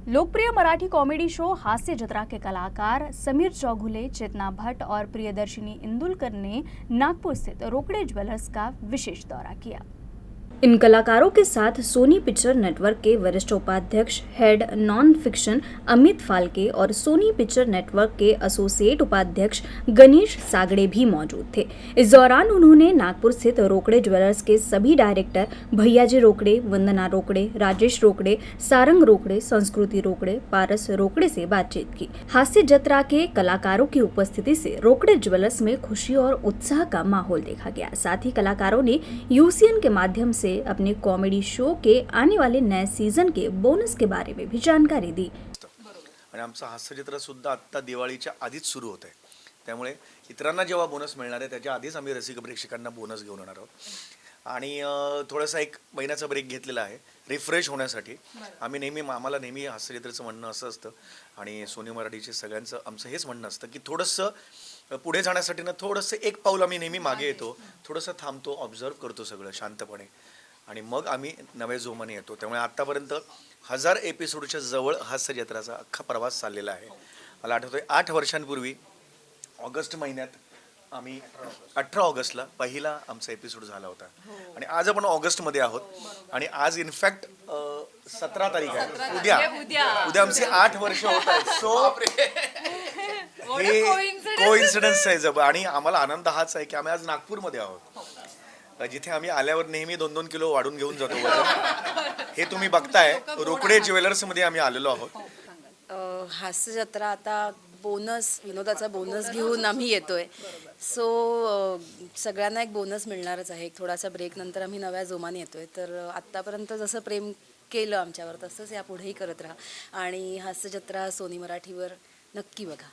लोकप्रिय Marathi comedy show हास्य जत्रा के कलाकार समीर चौगुले, चेतना भट्ट और प्रियदर्शिनी इंदुलकर ने नागपुर स्थित रोकड़े ज्वेलर्स का विशेष दौरा किया। इन कलाकारों के साथ सोनी पिक्चर नेटवर्क के वरिष्ठ उपाध्यक्ष head non fiction Amit Phalke और सोनी पिक्चर नेटवर्क के एसोसिएट उपाध्यक्ष गणेश सागड़े भी मौजूद थे। इस दौरान उन्होंने नागपुर स्थित रोकड़े ज्वेलर्स के सभी डायरेक्टर भैयाजी रोकड़े, वंदना रोकड़े, राजेश रोकड़े, सारंग रोकड़े, संस्कृति रोकड़े, पारस रोकड़े से बातचीत की। हास्य जत्रा के कलाकारों की उपस्थिति से रोकड़े ज्वेलर्स में खुशी और उत्साह का माहौल देखा गया। साथ ही कलाकारों ने यूसीएन के माध्यम से अपने कॉमेडी शो के आने वाले नए सीजन के बोनस के बारे में भी जानकारी दी। आणि आमचं हास्यचित्र सुद्धा आता दिवाळीच्या आधीच सुरू होत आहे, त्यामुळे इतरांना जेव्हा बोनस मिळणार आहे त्याच्या आधीच आम्ही रसिक प्रेक्षकांना बोनस घेऊन येणार आहोत आणि थोडासा एक महिन्याचा ब्रेक घेतलेला आहे रिफ्रेश होण्यासाठी। आम्हाला नेहमी हास्यचित्राचं म्हणणं असं असतं आणि सोनी मराठीचे सगळ्यांचं आमचं हेच म्हणणं असतं की थोडंसं पुढे जाण्यासाठी ना थोडंसं एक पाऊल आम्ही नेहमी मागे येतो, थोडंसं थांबतो, ऑब्झर्व करतो सगळं शांतपणे आणि मग आम्ही नव्या जोमाने येतो। त्यामुळे आतापर्यंत 1000 एपिसोडच्या जवळ हास्य जत्राचा अख्खा प्रवास चाललेला आहे। मला आठवतंय 8 वर्षांपूर्वी ऑगस्ट महिन्यात आम्ही 18 ऑगस्टला पहिला आमचा एपिसोड झाला होता आणि आज आपण ऑगस्टमध्ये आहोत आणि आज इनफॅक्ट 17 तारीख आहे। उद्या आमचे 8 वर्ष होत आहेत। सो हे कोइन्सिडन्स आहे जब आणि आम्हाला आनंद हाच आहे की आम्ही आज नागपूरमध्ये आहोत, जिथे आम्ही आल्यावर नेहमी 2-2 किलो वाढून घेऊन जातो वजन। हे तुम्ही बघताय रोकडे ज्वेलर्स मध्ये आम्ही आलेलो आहोत। हास्य जत्रा आता बोनस, विनोदाचा बोनस घेऊन आम्ही येतोय। सो सगळ्यांना एक बोनस मिळणारच आहे। एक थोडासा ब्रेक नंतर आम्ही नव्या जोमाने येतोय। तर आत्तापर्यंत जसं प्रेम केलं आमच्यावर तसंच यापुढेही करत राहा आणि हास्य जत्रा सोनी मराठीवर नक्की बघा।